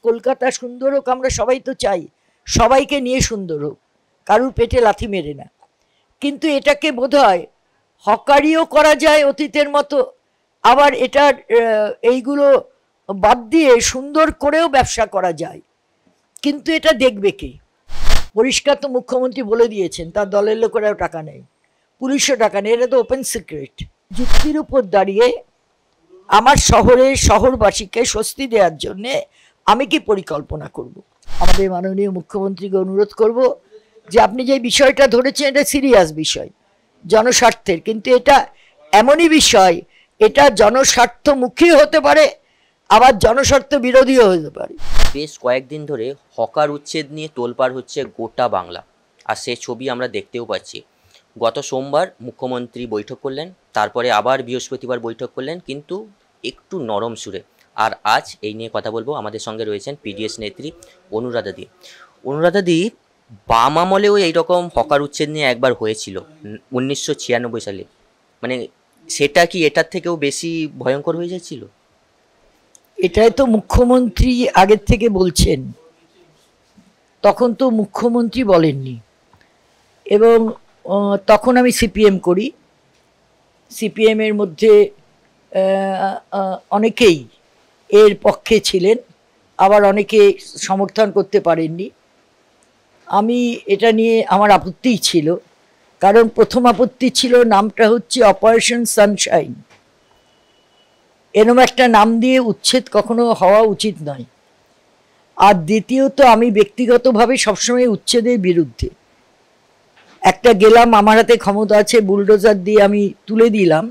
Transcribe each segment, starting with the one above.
কলকাতা সুন্দর হোক, আমরা সবাই তো চাই সবাইকে নিয়ে সুন্দর হোক, কারুর পেটে লাথি মেরে না। কিন্তু এটাকে বোধহয় হকারিও করা যায় অতীতের মতো, আবার এটার এইগুলো বাদ দিয়ে সুন্দর করেও ব্যবসা করা যায়। কিন্তু এটা দেখবে কে? পরিষ্কার তো মুখ্যমন্ত্রী বলে দিয়েছেন তার দলের লোকেরাও টাকা নেই, পুলিশও টাকা নেই, এটা তো ওপেন সিক্রেট। যুক্তির উপর দাঁড়িয়ে আমার শহরের শহরবাসীকে স্বস্তি দেওয়ার জন্যে আমি কি পরিকল্পনা করব? আমাদের মাননীয় মুখ্যমন্ত্রীকে অনুরোধ করব যে আপনি যে বিষয়টা ধরেছেন এটা সিরিয়াস বিষয়, জনস্বার্থের, কিন্তু এটা এমনই বিষয়, এটা জনস্বার্থমুখী হতে পারে, আবার জনস্বার্থ বিরোধীও হতে পারে। বেশ কয়েকদিন ধরে হকার উচ্ছেদ নিয়ে তোলপাড় হচ্ছে গোটা বাংলা, আর সে ছবি আমরা দেখতেও পাচ্ছি। গত সোমবার মুখ্যমন্ত্রী বৈঠক করলেন, তারপরে আবার বৃহস্পতিবার বৈঠক করলেন, কিন্তু একটু নরম সুরে। আর আজ এই নিয়ে কথা বলবো। আমাদের সঙ্গে রয়েছেন পিডিএস নেত্রী অনুরাধা দি। অনুরাধা দি, বাম আমলেও এইরকম হকার উচ্ছেদ নিয়ে একবার হয়েছিল 1996 সালে, মানে সেটা কি এটার থেকেও বেশি ভয়ঙ্কর হয়ে যাচ্ছিল? এটাই তো মুখ্যমন্ত্রী আগের থেকে বলছেন, তখন তো মুখ্যমন্ত্রী বলেননি। এবং তখন আমি সিপিএম করি, সিপিএমের মধ্যে অনেকেই এর পক্ষে ছিলেন, আবার অনেকে সমর্থন করতে পারেননি। আমি এটা নিয়ে আমার আপত্তিই ছিল, কারণ প্রথম আপত্তি ছিল নামটা হচ্ছে অপারেশন সানশাইন, এরম একটা নাম দিয়ে উচ্ছেদ কখনো হওয়া উচিত নয়। আর দ্বিতীয়ত আমি ব্যক্তিগতভাবে সবসময় উচ্ছেদের বিরুদ্ধে। একটা গেলাম, আমার হাতে ক্ষমতা আছে, বুলডোজার দিয়ে আমি তুলে দিলাম,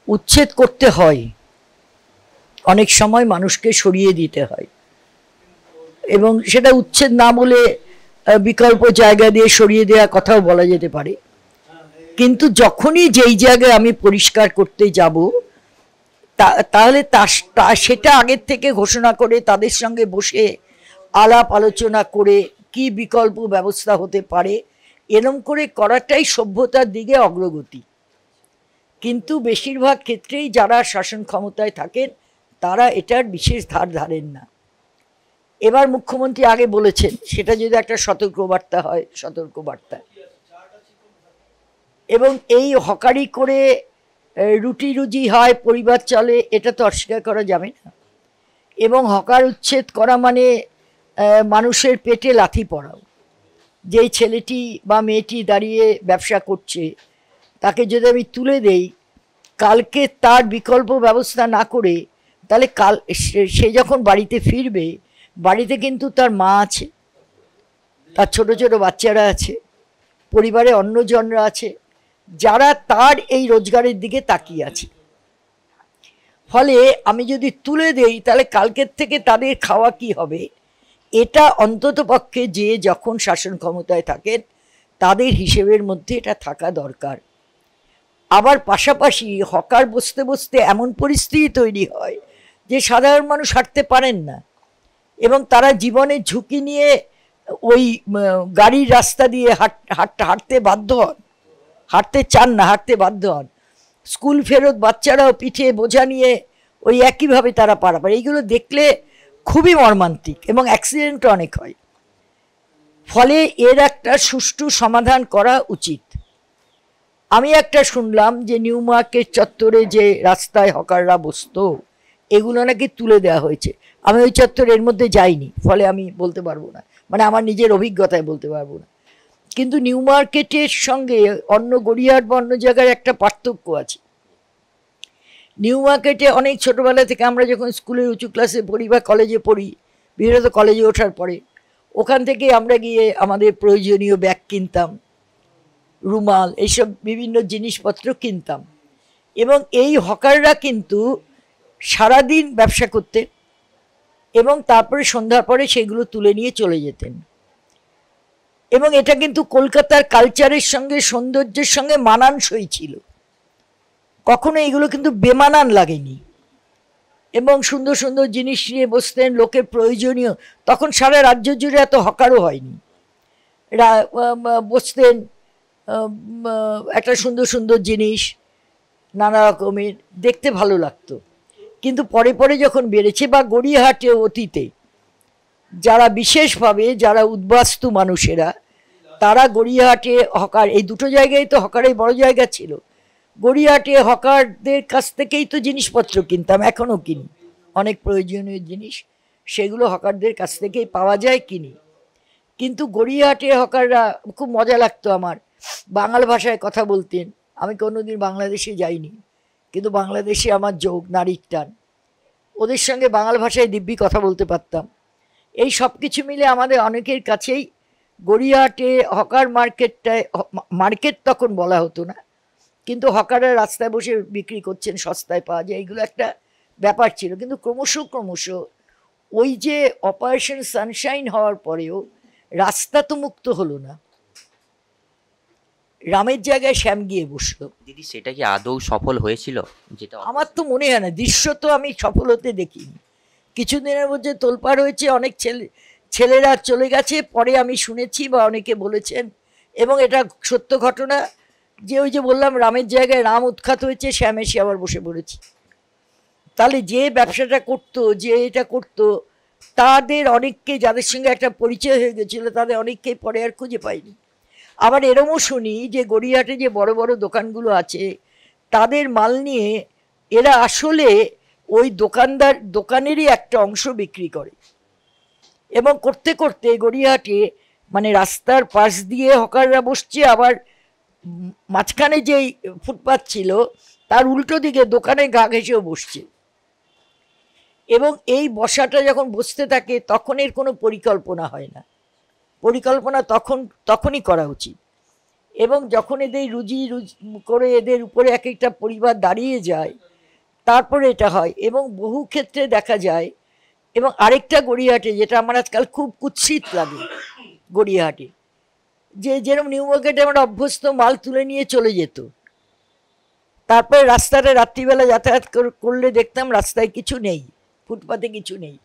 উচ্ছেদ করতে হয়, অনেক সময় মানুষকে সরিয়ে দিতে হয়, এবং সেটা উচ্ছেদ না বলে বিকল্প জায়গা দিয়ে সরিয়ে দেওয়া কথাও বলা যেতে পারে। কিন্তু যখনই যেই জায়গায় আমি পরিষ্কার করতে যাব, তাহলে সেটা আগের থেকে ঘোষণা করে তাদের সঙ্গে বসে আলাপ আলোচনা করে কি বিকল্প ব্যবস্থা হতে পারে, এরম করে করাটাই সভ্যতার দিকে অগ্রগতি। কিন্তু বেশিরভাগ ক্ষেত্রেই যারা শাসন ক্ষমতায় থাকেন তারা এটার বিশেষ ধার ধারেন না। এবার মুখ্যমন্ত্রী আগে বলেছেন, সেটা যদি একটা সতর্কবার্তা হয়, সতর্কবার্তা। এবং এই হকারি করে রুটি রুজি হয়, পরিবার চলে, এটা তো অস্বীকার করা যাবে না। এবং হকার উচ্ছেদ করা মানে মানুষের পেটে লাথি পড়াও। যেই ছেলেটি বা মেয়েটি দাঁড়িয়ে ব্যবসা করছে তাকে যদি আমি তুলে দেই, কালকে তার বিকল্প ব্যবস্থা না করে, তাহলে সে যখন বাড়িতে ফিরবে, বাড়িতে কিন্তু তার মা আছে, তার ছোট ছোট বাচ্চারা আছে, পরিবারে অন্যজনরা আছে, যারা তার এই রোজগারের দিকে তাকিয়ে আছে। ফলে আমি যদি তুলে দেই, তাহলে কালকের থেকে তাদের খাওয়া কি হবে, এটা অন্তত পক্ষে যে যখন শাসন ক্ষমতায় থাকেন তাদের হিসেবের মধ্যে এটা থাকা দরকার। আবার পাশাপাশি হকার বসতে বসতে এমন পরিস্থিতি তৈরি হয় যে সাধারণ মানুষ হাঁটতে পারেন না, এবং তারা জীবনের ঝুঁকি নিয়ে ওই গাড়ির রাস্তা দিয়ে হাঁটতে বাধ্য হন, হাঁটতে চান না, হাঁটতে বাধ্য হন। স্কুল ফেরত বাচ্চারাও পিঠে বোঝা নিয়ে ওই একইভাবে তারা পারাপার। এইগুলো দেখলে খুবই মর্মান্তিক, এবং অ্যাক্সিডেন্ট অনেক হয়। ফলে এর একটা সুষ্ঠু সমাধান করা উচিত। আমি একটা শুনলাম যে নিউ মার্কেট চত্বরে যে রাস্তায় হকাররা বসতো, এগুলো নাকি তুলে দেওয়া হয়েছে। আমি ওই চত্বরের মধ্যে যাইনি, ফলে আমি বলতে পারবো না, মানে আমার নিজের অভিজ্ঞতায় বলতে পারবো না। কিন্তু নিউ মার্কেটের সঙ্গে অন্য গড়িয়াহাট বা অন্য জায়গায় একটা পার্থক্য আছে। নিউ মার্কেটে অনেক ছোটোবেলা থেকে আমরা যখন স্কুলের উঁচু ক্লাসে পড়ি বা কলেজে পড়ি, বিশেষত কলেজে ওঠার পরে, ওখান থেকে আমরা গিয়ে আমাদের প্রয়োজনীয় ব্যাগ কিনতাম, রুমাল, এইসব বিভিন্ন জিনিসপত্র কিনতাম। এবং এই হকাররা কিন্তু সারাদিন ব্যবসা করতেন, এবং তারপরে সন্ধ্যার পরে সেগুলো তুলে নিয়ে চলে যেতেন। এবং এটা কিন্তু কলকাতার কালচারের সঙ্গে, সৌন্দর্যের সঙ্গে মানানসই ছিল, কখনো এগুলো কিন্তু বেমানান লাগেনি। এবং সুন্দর সুন্দর জিনিস নিয়ে বসতেন, লোকের প্রয়োজনীয়, তখন সারা রাজ্য জুড়ে এত হকারও হয়নি, বসতেন একটা সুন্দর সুন্দর জিনিস নানা রকমের, দেখতে ভালো লাগতো। কিন্তু পরে পরে যখন বেড়েছে, বা গড়িয়াহাটে অতীতে যারা বিশেষভাবে যারা উদ্বাস্তু মানুষেরা, তারা গড়িয়াহাটে হকার, এই দুটো জায়গায় তো হকারের বড় জায়গা ছিল, গড়িয়াহাটে হকারদের কাছ থেকেই তো জিনিসপত্র কিনতাম, এখনও কিনি, অনেক প্রয়োজনীয় জিনিস সেগুলো হকারদের কাছ থেকেই পাওয়া যায়, কিনি। কিন্তু গড়িয়াহাটে হকাররা, খুব মজা লাগতো আমার, বাংলা ভাষায় কথা বলতেন। আমি কোনোদিন বাংলাদেশে যাইনি, কিন্তু বাংলাদেশে আমার যোগ, নারীর টান, ওদের সঙ্গে বাংলা ভাষায় দিব্যি কথা বলতে পারতাম। এই সব কিছু মিলে আমাদের অনেকের কাছেই গড়িয়াহাটে হকার মার্কেটটায়, মার্কেট তখন বলা হতো না, কিন্তু হকাররা রাস্তায় বসে বিক্রি করছেন, সস্তায় পাওয়া যায়, এইগুলো একটা ব্যাপার ছিল। কিন্তু ক্রমশ ক্রমশ ওই যে অপারেশন সানশাইন হওয়ার পরেও রাস্তা তো মুক্ত হলো না, রামের জায়গায় শ্যাম গিয়ে বসলো। দিদি সেটা কি আদৌ সফল হয়েছিল? যেটা আমার তো মনে হয় না, দৃশ্য তো আমি সফল হতে দেখিনি। কিছুদিনের মধ্যে তোলপাড় হয়েছে, অনেক ছেলেরা চলে গেছে, পরে আমি শুনেছি বা অনেকে বলেছেন, এবং এটা সত্য ঘটনা, যে ওই যে বললাম রামের জায়গায় রাম উৎখাত হয়েছে, শ্যাম এসে আবার বসে পড়েছে। তাহলে যে ব্যবসাটা করতো, যে এটা করতো, তাদের অনেককে, যাদের সঙ্গে একটা পরিচয় হয়ে গেছিলো, তাদের অনেককেই পরে আর খুঁজে পাইনি। আবার এরমও শুনি যে গড়িয়াহাটে যে বড় বড় দোকানগুলো আছে, তাদের মাল নিয়ে এরা আসলে ওই দোকানেরই একটা অংশ বিক্রি করে, এবং করতে করতে গড়িয়াহাটে মানে রাস্তার পাশ দিয়ে হকাররা বসছে, আবার মাঝখানে যেই ফুটপাথ ছিল তার উল্টো দিকে দোকানে গা ঘেঁষেও বসছে। এবং এই বসাটা যখন বসতে থাকে তখন এর কোনো পরিকল্পনা হয় না, পরিকল্পনা তখনই করা উচিত। এবং যখন এদের রুজি করে এদের উপরে এক একটা পরিবার দাঁড়িয়ে যায়, তারপরে এটা হয়। এবং বহু ক্ষেত্রে দেখা যায়, এবং আরেকটা গড়িয়াহাটে যেটা আমার আজকাল খুব কুৎসিত লাগে গড়িয়াহাটে, যে যেরকম নিউ মার্কেটে আমরা অভ্যস্ত, মাল তুলে নিয়ে চলে যেত, তারপরে রাস্তাটা রাত্রিবেলা যাতায়াত করলে দেখতাম রাস্তায় কিছু নেই, ফুটপাতে কিছু নেই।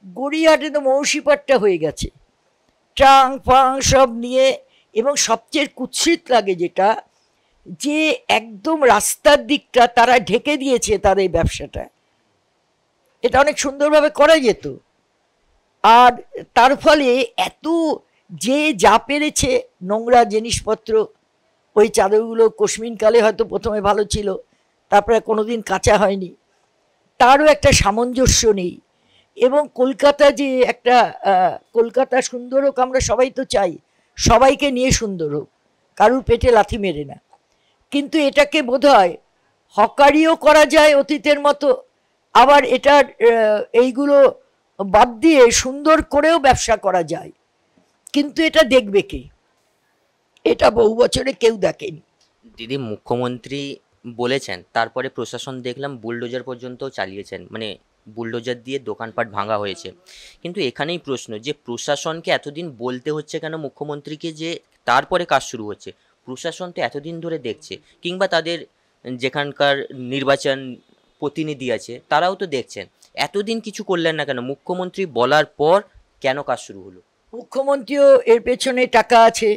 গড়িয়াহাটে তো মৌসিপাটটা হয়ে গেছে, ট্রাং ফাং সব নিয়ে। এবং সবচেয়ে কুৎসিত লাগে যেটা, যে একদম রাস্তার দিকটা তারা ঢেকে দিয়েছে তাদের ব্যবসাটা, এটা অনেক সুন্দরভাবে করা যেত। আর তার ফলে এত যে যা পেরেছে নোংরা জিনিসপত্র, ওই চাদরগুলো কোশমিনকালে হয়তো প্রথমে ভালো ছিল, তারপরে কোনোদিন কাঁচা হয়নি, তারও একটা সামঞ্জস্য নেই। এবং কলকাতা যে একটা, কলকাতা সুন্দর হোক, আমরা সবাই তো চাই সবাইকে নিয়ে সুন্দর হোক, কারুর পেটে লাথি মেরে না, কিন্তু এটাকে বোধহয় হকারিও করা যায় অতীতের মতো, আবার এটার এইগুলো বাদ দিয়ে সুন্দর করেও ব্যবসা করা যায়, কিন্তু এটা দেখবে কে? এটা বহু বছরে কেউ দেখেনি। দিদি মুখ্যমন্ত্রী বলেছেন, তারপরে প্রশাসন দেখলাম বুলডোজার পর্যন্ত চালিয়েছেন, মানে বুলডোজার দিয়ে দোকানপাট ভাঙা হয়েছে। কিন্তু এখানেই প্রশ্ন, যে প্রশাসনকে এতদিন বলতে হচ্ছে কেন মুখ্যমন্ত্রীকে যে তারপরে কাজ শুরু হচ্ছে? প্রশাসন তো এতদিন ধরে দেখছে, কিংবা তাদের যেখানকার নির্বাচন প্রতিনিধি আছে তারাও তো দেখছেন, এতদিন কিছু করলেন না কেন? মুখ্যমন্ত্রী বলার পর কেন কাজ শুরু হলো? মুখ্যমন্ত্রীও এর পেছনে টাকা আছে,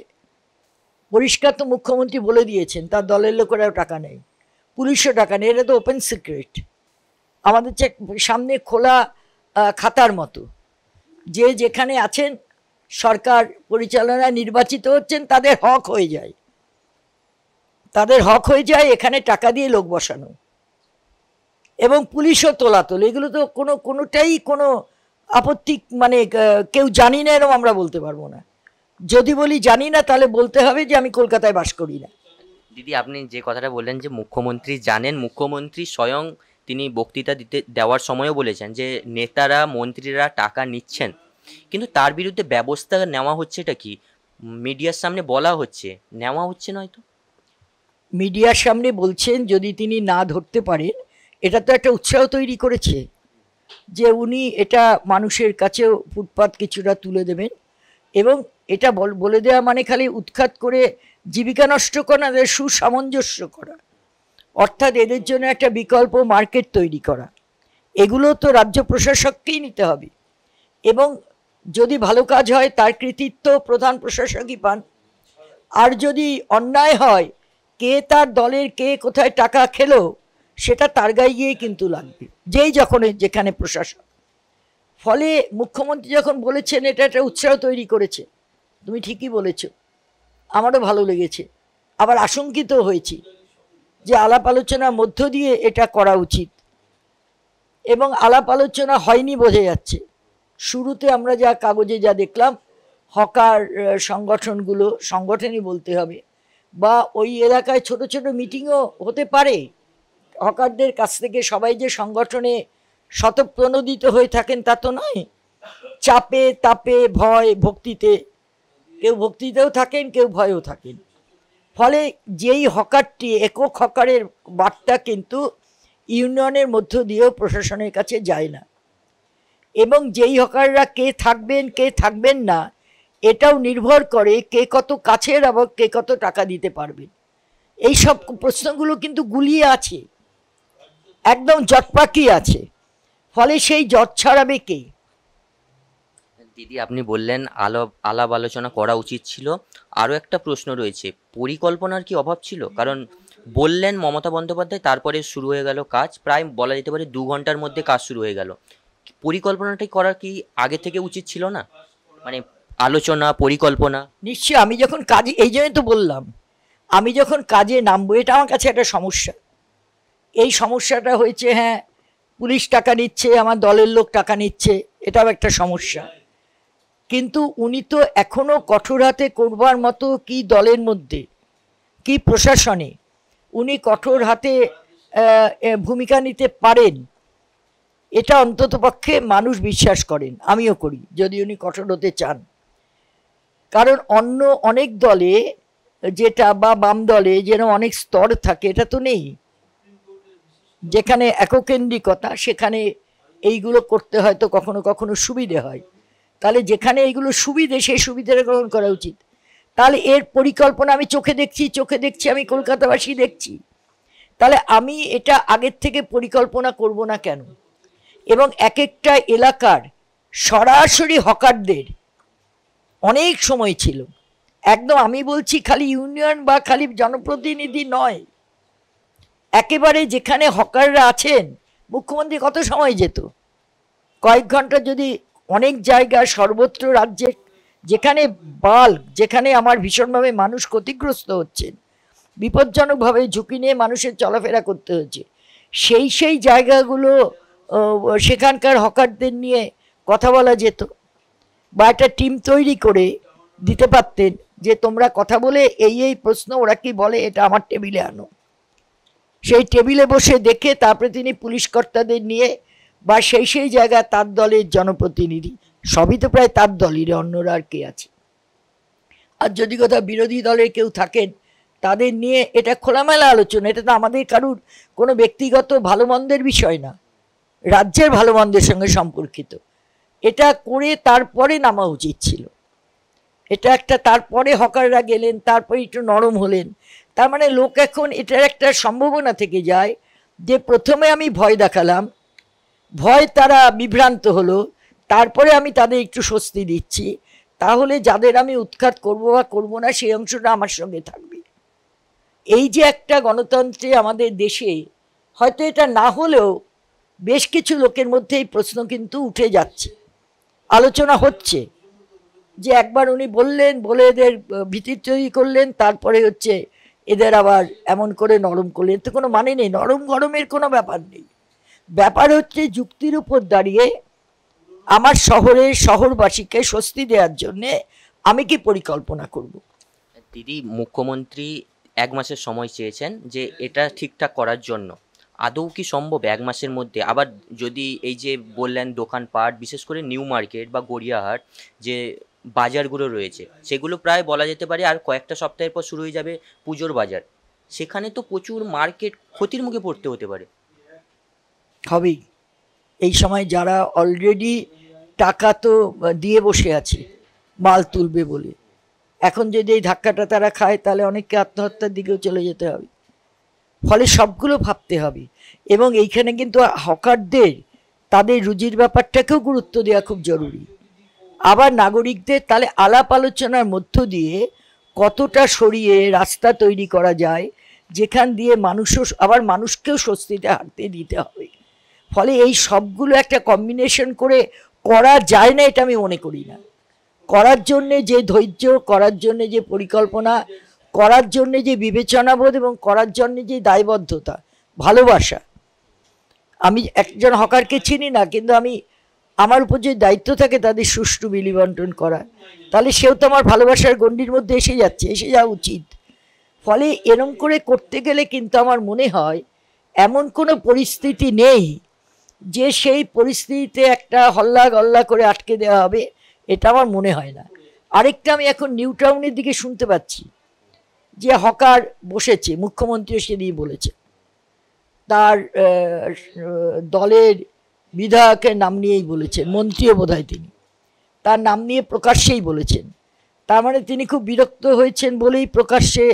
পরিষ্কার তো মুখ্যমন্ত্রী বলে দিয়েছেন, তার দলের লোকেরাও টাকা নেই, পুলিশও টাকা নেই, এটা তো ওপেন সিক্রেট, আমাদের সামনে খোলা খাতার মতো। যে যেখানে আছেন সরকার পরিচালনায় নির্বাচিত হচ্ছেন, তাদের হক হয়ে যায়, তাদের হক হয়ে যায় এখানে টাকা দিয়ে লোক বসানো, এবং পুলিশও তোলাতোল, এগুলো তো কোনোটাই কোনো আপত্তি, মানে কেউ জানি না এরকম আমরা বলতে পারবো না। যদি বলি জানি না, তাহলে বলতে হবে যে আমি কলকাতায় বাস করি না। দিদি আপনি যে কথাটা বললেন যে মুখ্যমন্ত্রী জানেন, মুখ্যমন্ত্রী স্বয়ং তিনি বক্তৃতা দেওয়ার সময়ও বলেছেন যে নেতারা মন্ত্রীরা টাকা নিচ্ছেন, কিন্তু তার বিরুদ্ধে ব্যবস্থা নেওয়া হচ্ছে, এটা কি মিডিয়ার সামনে বলা হচ্ছে, নেওয়া হচ্ছে নয়তো? মিডিয়ার সামনে বলছেন, যদি তিনি না ধরতে পারেন, এটা তো একটা উৎসাহ তৈরি করেছে যে উনি এটা মানুষের কাছেও ফুটপাত কিছুটা তুলে দেবেন। এবং এটা বলে দেওয়া মানে খালি উৎখাত করে জীবিকা নষ্ট করা, এদের সুসামঞ্জস্য করা, অর্থাৎ এদের জন্য একটা বিকল্প মার্কেট তৈরি করা, এগুলো তো রাজ্য প্রশাসককেই নিতে হবে। এবং যদি ভালো কাজ হয় তার কৃতিত্ব প্রধান প্রশাসকই পান, আর যদি অন্যায় হয়, কে তার দলের কে কোথায় টাকা খেলো সেটা তার গায়ে গিয়ে কিন্তু লাগবে, যেই যখন যেখানে প্রশাসক। ফলে মুখ্যমন্ত্রী যখন বলেছেন এটা একটা উৎসাহ তৈরি করেছে, তুমি ঠিকই বলেছ, আমারও ভালো লেগেছে। আবার আশঙ্কিত হয়েছি যে আলাপ আলোচনার মধ্য দিয়ে এটা করা উচিত, এবং আলাপ আলোচনা হয়নি বোঝা যাচ্ছে। শুরুতে আমরা যা কাগজে যা দেখলাম, হকার সংগঠনগুলো, সংগঠনই বলতে হবে, বা ওই এলাকায় ছোট ছোট মিটিংও হতে পারে, হকারদের কাছ থেকে সবাই যে সংগঠনে স্বতঃপ্রণোদিত হয়ে থাকেন তা তো নয়। চাপে তাপে ভয় ভক্তিতে, কেউ ভক্তিতেও থাকেন, কেউ ভয়েও থাকেন। ফলে যেই হকারটি, একক হকারের বার্তা কিন্তু ইউনিয়নের মধ্য দিয়েও প্রশাসনের কাছে যায় না, এবং যেই হকাররা কে থাকবেন কে থাকবেন না এটাও নির্ভর করে কে কত কাছের, আবার কে কত টাকা দিতে পারবেন। এই সব প্রশ্নগুলো কিন্তু গুলিয়ে আছে, একদম জটপাকি আছে। ফলে সেই জট ছাড়াবে কে? দিদি আপনি বললেন আলাপ আলোচনা করা উচিত ছিল। আরও একটা প্রশ্ন রয়েছে, পরিকল্পনার কি অভাব ছিল? কারণ বললেন মমতা বন্দ্যোপাধ্যায়, তারপরে শুরু হয়ে গেল কাজ, প্রায় বলা যেতে পারে 2 ঘন্টার মধ্যে কাজ শুরু হয়ে গেল। পরিকল্পনাটাই করা কি আগে থেকে উচিত ছিল না? মানে আলোচনা, পরিকল্পনা। নিশ্চয়ই। আমি যখন কাজে, এই জন্যই তো বললাম, আমি যখন কাজে নামবো, এটা আমার কাছে একটা সমস্যা। এই সমস্যাটা হয়েছে, হ্যাঁ পুলিশ টাকা নিচ্ছে, আমার দলের লোক টাকা নিচ্ছে, এটাও একটা সমস্যা। কিন্তু উনি তো এখনো কঠোর হাতে করবার মতো কি দলের মধ্যে, কি প্রশাসনে উনি কঠোর হাতে ভূমিকা নিতে পারেন, এটা অন্ততপক্ষে মানুষ বিশ্বাস করেন, আমিও করি, যদি উনি কঠোর হতে চান। কারণ অন্য অনেক দলে যেটা, বা বাম দলে যেরকম অনেক স্তর থাকে, এটা তো নেই। যেখানে এককেন্দ্রিকতা, সেখানে এইগুলো করতে হয়তো কখনো কখনো সুবিধে হয়। তাহলে যেখানে এইগুলো সুবিধে, সেই সুবিধাটা গ্রহণ করা উচিত। তাহলে এর পরিকল্পনা আমি চোখে দেখছি, আমি কলকাতাবাসী দেখছি। তাহলে আমি এটা আগের থেকে পরিকল্পনা করব না কেন? এবং এক একটা এলাকার সরাসরি হকারদের অনেক সময় ছিল, একদম আমি বলছি খালি ইউনিয়ন বা খালি জনপ্রতিনিধি নয়, একেবারে যেখানে হকাররা আছেন, মুখ্যমন্ত্রী কত সময় যেত? কয়েক ঘন্টা। যদি অনেক জায়গায় সর্বত্র রাজ্যে যেখানে যেখানে আমার ভীষণভাবে মানুষ ক্ষতিগ্রস্ত হচ্ছেন, বিপজ্জনকভাবে ঝুঁকি নিয়ে মানুষের চলাফেরা করতে হচ্ছে, সেই জায়গাগুলো সেখানকার হকারদের নিয়ে কথা বলা যেত, বা একটা টিম তৈরি করে দিতে পারতেন যে তোমরা কথা বলে এই প্রশ্ন ওরা কি বলে এটা আমার টেবিলে আনো। সেই টেবিলে বসে দেখে তারপরে তিনি পুলিশ কর্তাদের নিয়ে, বা সেই জায়গায় তার দলের জনপ্রতিনিধি, সবই তো প্রায় তার দলের, অন্যরা আর কে আছে। আর যদি কোথাও বিরোধী দলের কেউ থাকেন, তাদের নিয়ে এটা খোলামেলা আলোচনা। এটা তো আমাদের কারুর কোনো ব্যক্তিগত ভালো মন্দের বিষয় না, রাজ্যের ভালো মন্দের সঙ্গে সম্পর্কিত। এটা করে তারপরে নামা উচিত ছিল। এটা একটা, তারপরে হকাররা গেলেন, তারপরে একটু নরম হলেন। তার মানে লোক এখন এটার একটা সম্ভাবনা থেকে যায় যে প্রথমে আমি ভয় দেখালাম, ভয় তারা বিভ্রান্ত হলো, তারপরে আমি তাদের একটু স্বস্তি দিচ্ছি, তাহলে যাদের আমি উৎখাত করবো বা করবো না সেই অংশটা আমার সঙ্গে থাকবে। এই যে একটা গণতন্ত্রে আমাদের দেশে, হয়তো এটা না হলেও বেশ কিছু লোকের মধ্যে এই প্রশ্ন কিন্তু উঠে যাচ্ছে, আলোচনা হচ্ছে, যে একবার উনি বললেন, বলে এদের ভীতি তৈরি করলেন, তারপরে হচ্ছে এদের আবার এমন করে নরম করলেন। তো কোনো মানে নেই, নরম গরমের কোনো ব্যাপার নেই। ব্যাপার হচ্ছে যুক্তির উপর দাঁড়িয়ে আমার শহরবাসীকে স্বস্তি দেওয়ার জন্যে আমি কি পরিকল্পনা করব। দিদি, মুখ্যমন্ত্রী 1 মাসের সময় চেয়েছেন যে এটা ঠিকঠাক করার জন্য। আদৌ কি সম্ভব 1 মাসের মধ্যে? আবার যদি এই যে বললেন দোকানপাট, বিশেষ করে নিউ মার্কেট বা গড়িয়াহাট যে বাজারগুলো রয়েছে, সেগুলো প্রায় বলা যেতে পারে আর কয়েকটা সপ্তাহের পর শুরু হয়ে যাবে পুজোর বাজার, সেখানে তো প্রচুর মার্কেট ক্ষতির মুখে পড়তে হতে পারে। হবেই। এই সময় যারা অলরেডি টাকা তো দিয়ে বসে আছে মাল তুলবে বলে, এখন যদি এই ধাক্কাটা তারা খায়, তাহলে অনেককে আত্মহত্যার দিকেও চলে যেতে হবে। ফলে সবগুলো ভাবতে হবে, এবং এইখানে কিন্তু হকারদের তাদের রুজির ব্যাপারটাকেও গুরুত্ব দেওয়া খুব জরুরি। আবার নাগরিকদের তাহলে আলাপ আলোচনার মধ্য দিয়ে কতটা সরিয়ে রাস্তা তৈরি করা যায়, যেখান দিয়ে আবার মানুষকেও স্বস্তিতে হাঁটতে দিতে হবে। ফলে এই সবগুলো একটা কম্বিনেশন করে করা যায় না এটা আমি মনে করি না। করার জন্যে যে ধৈর্য, করার জন্যে যে পরিকল্পনা, করার জন্যে যে বিবেচনাবোধ এবং করার জন্যে যে দায়বদ্ধতা, ভালোবাসা। আমি একজন হকারকে চিনি না, কিন্তু আমার উপর যে দায়িত্ব থাকে তাদের সুষ্ঠু বিলি বন্টন করা, তাহলে সেও তো আমার ভালোবাসার গণ্ডির মধ্যে এসে যাওয়া উচিত। ফলে এরম করে করতে গেলে কিন্তু আমার মনে হয় এমন কোনো পরিস্থিতি নেই যে সেই পরিস্থিতিতে একটা হল্লা গল্লা করে আটকে দেওয়া হবে, এটা আমার মনে হয় না। আরেকটা, আমি এখন নিউ টাউনের দিকে শুনতে পাচ্ছি যে হকার বসেছে, মুখ্যমন্ত্রীও সেদিন বলেছে, তার দলের বিধায়কের নাম নিয়েই বলেছেন, মন্ত্রীও বোধহয় তিনি তার নাম নিয়ে প্রকাশ্যেই বলেছেন। তার মানে তিনি খুব বিরক্ত হয়েছেন বলেই প্রকাশ্যে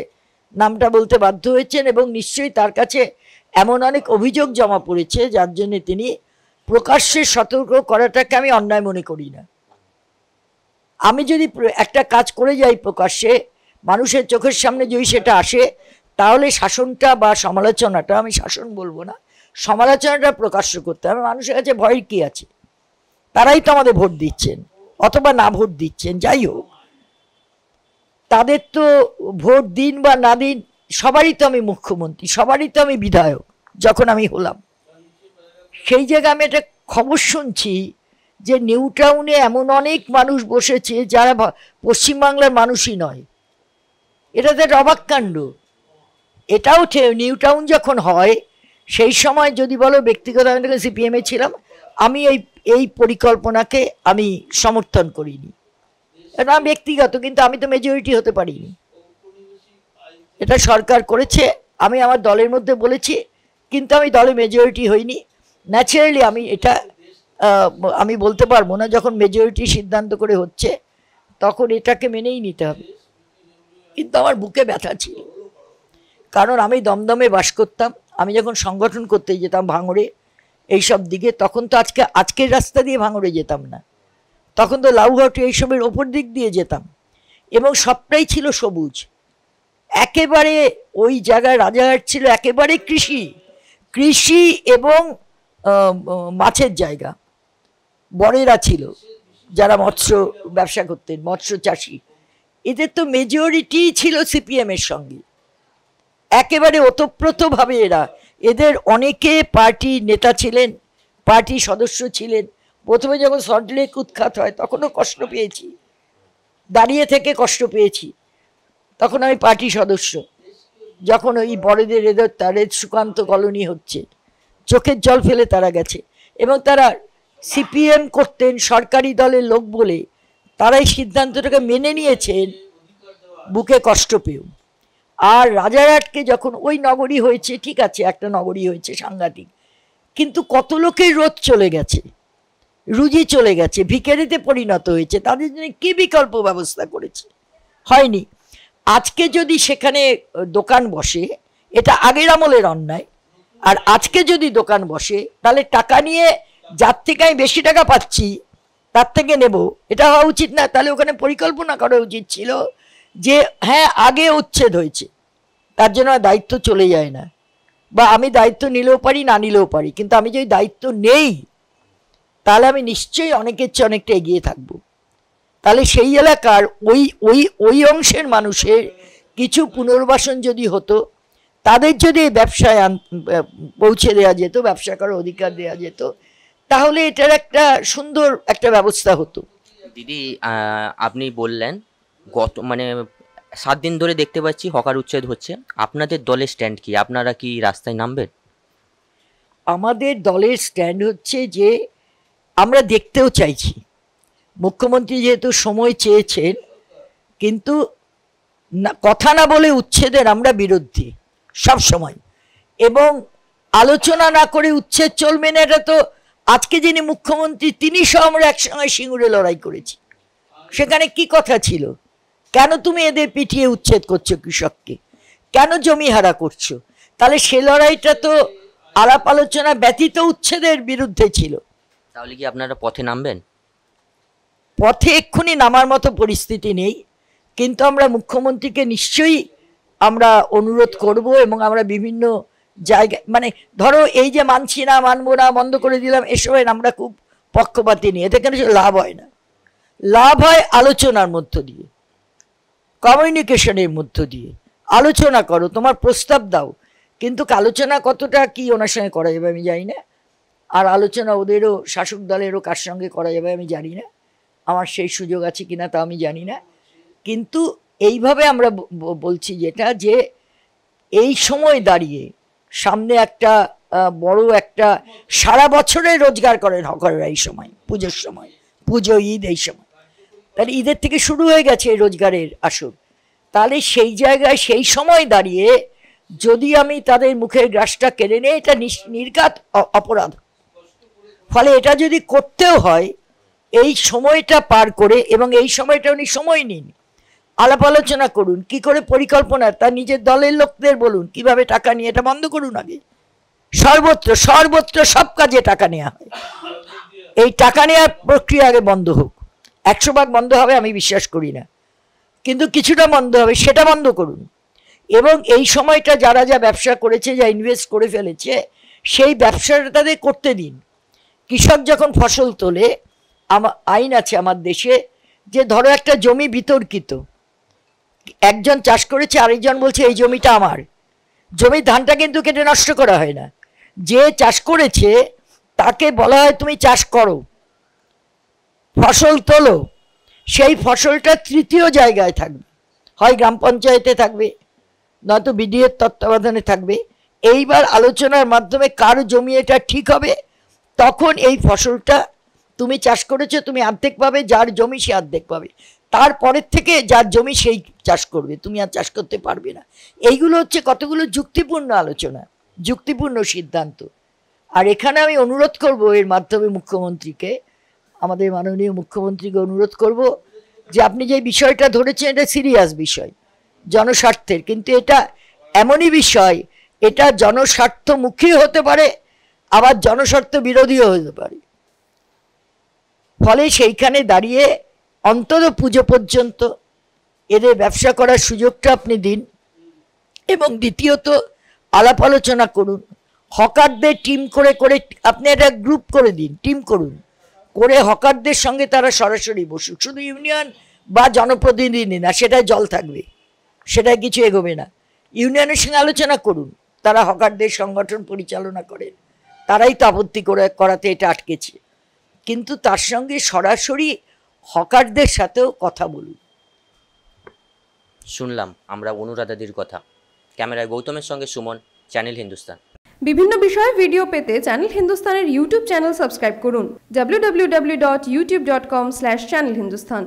নামটা বলতে বাধ্য হয়েছেন, এবং নিশ্চয়ই তার কাছে এমন অনেক অভিযোগ জমা পড়েছে যার জন্য তিনি প্রকাশ্যে সতর্ক করাটাকে আমি অন্যায় মনে করি না। আমি যদি একটা কাজ করে যাই প্রকাশ্যে, মানুষের চোখের সামনে যদি সেটা আসে, তাহলে শাসনটা বা সমালোচনাটা, আমি শাসন বলবো না, সমালোচনাটা প্রকাশ্য করতে হবে। মানুষের কাছে ভয়ের কী আছে? তারাই তো আমাদের ভোট দিচ্ছেন, অথবা না ভোট দিচ্ছেন, যাই হোক, তাদের তো ভোট দিন বা না দিন, সবারই তো আমি মুখ্যমন্ত্রী, সবারই তো আমি বিধায়ক যখন আমি হলাম। সেই জায়গায় আমি একটা খবর শুনছি যে নিউ টাউনে এমন অনেক মানুষ বসেছে যারা পশ্চিমবাংলার মানুষই নয়। এটা তো একটা অবাক কাণ্ড। এটাও নিউ টাউন যখন হয়, সেই সময় যদি বলো, ব্যক্তিগত আমি তখন সিপিএমে ছিলাম, আমি এই পরিকল্পনাকে আমি সমর্থন করিনি। এটা ব্যক্তিগত, কিন্তু আমি তো মেজরিটি হতে পারিনি। এটা সরকার করেছে, আমি আমার দলের মধ্যে বলেছি, কিন্তু আমি দলে মেজরিটি হইনি। ন্যাচারালি আমি বলতে পারবো না, যখন মেজরিটি সিদ্ধান্ত করে হচ্ছে তখন এটাকে মেনেই নিতে হবে। কিন্তু আমার বুকে ব্যথা ছিল, কারণ আমি দমদমে বাস করতাম। আমি যখন সংগঠন করতে যেতাম ভাঙড়ে এইসব দিকে, তখন তো আজকের রাস্তা দিয়ে ভাঙড়ে যেতাম না, তখন তো লাউঘাট এইসবের ওপর দিক দিয়ে যেতাম, এবং সবটাই ছিল সবুজ। একেবারে ওই জায়গায় রাজারহাট ছিল একেবারে কৃষি এবং মাছের জায়গা। বড়েরা ছিল যারা মৎস্য ব্যবসা করতেন, মৎস্য চাষি। এদের তো মেজরিটি ছিল সিপিএমের সঙ্গে, একেবারে ওতপ্রোতভাবে এদের অনেকে পার্টি নেতা ছিলেন, পার্টি সদস্য ছিলেন। প্রথমে যখন সল্টলেক উৎখাত হয় তখনও কষ্ট পেয়েছি, দাঁড়িয়ে থেকে কষ্ট পেয়েছি। তখন আমি পার্টি সদস্য, যখন ওই বড়দের তাদের সুকান্ত কলোনি হচ্ছে, চোখের জল ফেলে তারা গেছে, এবং তারা সিপিএম করতেন, সরকারি দলের লোক বলে তারাই সিদ্ধান্তটাকে মেনে নিয়েছেন, বুকে কষ্ট পেয়েও। আর রাজারহাটকে যখন ওই নগরী হয়েছে, ঠিক আছে, একটা নগরী হয়েছে সাংঘাতিক, কিন্তু কত লোকের রোদ চলে গেছে, রুজি চলে গেছে, ভিখারিতে পরিণত হয়েছে। তাদের জন্য কি বিকল্প ব্যবস্থা করেছে? হয়নি। আজকে যদি সেখানে দোকান বসে, এটা আগের আমলের অন্যায়, আর আজকে যদি দোকান বসে, তাহলে টাকা নিয়ে যার থেকে আমি বেশি টাকা পাচ্ছি তার থেকে নেব, এটা হওয়া উচিত না। তাহলে ওখানে পরিকল্পনা করা উচিত ছিল যে হ্যাঁ, আগে উচ্ছেদ হয়েছে, তার জন্য দায়িত্ব চলে যায় না, বা আমি দায়িত্ব নিলেও পারি, না নিলেও পারি, কিন্তু আমি যদি দায়িত্ব নেই তাহলে আমি নিশ্চয়ই অনেকের চেয়ে অনেকটা এগিয়ে থাকবো। তাহলে সেই এলাকার ওই অংশের মানুষের কিছু পুনর্বাসন যদি হতো, তাদের যদি এই ব্যবসায় পৌঁছে দেওয়া যেত, ব্যবসা করার অধিকার দেওয়া যেত, তাহলে এটার একটা সুন্দর একটা ব্যবস্থা হতো। দিদি, আপনি বললেন মানে 7 দিন ধরে দেখতে পাচ্ছি হকার উচ্ছেদ হচ্ছে। আপনাদের দলের স্ট্যান্ড কি? আপনারা কি রাস্তায় নামবেন? আমাদের দলের স্ট্যান্ড হচ্ছে যে আমরা দেখতেও চাইছি, মুখ্যমন্ত্রী যেহেতু সময় চেয়েছেন, কিন্তু কথা না বলে উচ্ছেদের আমরা বিরোধী সব সময়, এবং আলোচনা না করে উচ্ছেদ চলবে না। এটা তো আজকে যিনি মুখ্যমন্ত্রী তিনি সহ আমরা একসঙ্গে সিঙ্গুরে লড়াই করেছি, সেখানে কি কথা ছিল? কেন তুমি এদের পিটিয়ে উচ্ছেদ করছো কৃষককে? কেন জমি হারা করছো? তাহলে সে লড়াইটা তো আলাপ আলোচনা ব্যতীত উচ্ছেদের বিরুদ্ধে ছিল। তাহলে কি আপনারা পথে নামবেন? পথে এক্ষুনি নামার মতো পরিস্থিতি নেই, কিন্তু আমরা মুখ্যমন্ত্রীকে নিশ্চয়ই আমরা অনুরোধ করব, এবং আমরা বিভিন্ন জায়গায়, মানে ধরো এই যে মানছি না, মানবো না, বন্ধ করে দিলাম, এসবের আমরা খুব পক্ষপাতি নিয়ে, এতে কেন লাভ হয় না? লাভ হয় আলোচনার মধ্য দিয়ে, কমিউনিকেশনের মধ্য দিয়ে। আলোচনা করো, তোমার প্রস্তাব দাও, কিন্তু আলোচনা কতটা কি ওনার সঙ্গে করা যাবে আমি জানি না, আর আলোচনা ওদেরও শাসক দলেরও কার সঙ্গে করা যাবে আমি জানি না, আমার সেই সুযোগ আছে কিনা তা আমি জানি না। কিন্তু এইভাবে আমরা বলছি যেটা, যে এই সময় দাঁড়িয়ে সামনে একটা বড় একটা সারা বছরের রোজগার করেন হকাররা এই সময়, পুজোর সময়, পুজো ঈদ এই সময়, তাহলে ঈদের থেকে শুরু হয়ে গেছে এই রোজগারের আসর। তাহলে সেই জায়গায় সেই সময় দাঁড়িয়ে যদি আমি তাদের মুখের গ্রাসটা কেড়ে নিই, এটা নির্ঘাত অপরাধ। ফলে এটা যদি করতেও হয় এই সময়টা পার করে, এবং এই সময়টা উনি সময় নিন, আলাপ আলোচনা করুন, কি করে পরিকল্পনা, তার নিজের দলের লোকদের বলুন কিভাবে টাকা নিয়ে এটা বন্ধ করুন। আগে সর্বত্র সর্বত্র সব কাজে টাকা নেওয়া হয়, এই টাকা নেওয়ার প্রক্রিয়া আগে বন্ধ হোক। 100 ভাগ বন্ধ হবে আমি বিশ্বাস করি না, কিন্তু কিছুটা বন্ধ হবে, সেটা বন্ধ করুন। এবং এই সময়টা যারা যা ব্যবসা করেছে, যা ইনভেস্ট করে ফেলেছে, সেই ব্যবসাটা তাদের করতে দিন। কৃষক যখন ফসল তোলে, আইন আছে আমার দেশে, যে ধরো একটা জমি বিতর্কিত, একজন চাষ করেছে, আরেকজন বলছে এই জমিটা আমার, জমির ধানটা কিন্তু কেটে নষ্ট করা হয় না, যে চাষ করেছে তাকে বলা হয় তুমি চাষ করো, ফসল তোলো, সেই ফসলটা তৃতীয় জায়গায় থাকবে, হয় গ্রাম পঞ্চায়েতে থাকবে, নয়তো বিডিওর তত্ত্বাবধানে থাকবে। এইবার আলোচনার মাধ্যমে কার জমি এটা ঠিক হবে, তখন এই ফসলটা তুমি চাষ করেছো তুমি অর্ধেক পাবে, যার জমি সে অর্ধেক পাবে, তারপরের থেকে যার জমি সেই চাষ করবে, তুমি আর চাষ করতে পারবে না। এইগুলো হচ্ছে কতগুলো যুক্তিপূর্ণ আলোচনা, যুক্তিপূর্ণ সিদ্ধান্ত। আর এখানে আমি অনুরোধ করব এর মাধ্যমে মুখ্যমন্ত্রীকে, আমাদের মাননীয় মুখ্যমন্ত্রীকে অনুরোধ করব যে আপনি যে বিষয়টা ধরেছেন এটা সিরিয়াস বিষয়, জনস্বার্থের, কিন্তু এটা এমনই বিষয়, এটা জনস্বার্থমুখী হতে পারে, আবার জনস্বার্থ বিরোধীও হতে পারে। ফলে সেইখানে দাঁড়িয়ে অন্তত পুজো পর্যন্ত এদের ব্যবসা করার সুযোগটা আপনি দিন, এবং দ্বিতীয়ত আলাপ আলোচনা করুন, হকারদের টিম করে করে আপনি একটা গ্রুপ করে দিন, টিম করুন, করে হকারদের সঙ্গে তারা সরাসরি বসুক, শুধু ইউনিয়ন বা জনপ্রতিনিধি না, সেটাই জল থাকবে, সেটাই কিছু এগোবে না। ইউনিয়নের সঙ্গে আলোচনা করুন, তারা হকারদের সংগঠন পরিচালনা করেন, তারাই তো আপত্তি করাতে এটা আটকেছে, কিন্তু তার সঙ্গে সরাসরি হকারদের সাথেও কথা বলুন। শুনলাম আমরা অনুরাধাদির কথা। ক্যামেরায় গৌতমের সঙ্গে সুমন, চ্যানেল হিন্দুস্তান। বিভিন্ন বিষয়ে ভিডিও পেতে চ্যানেল হিন্দুস্তানের ইউটিউব চ্যানেল সাবস্ক্রাইব করুন www.youtube.com/channelhindustan।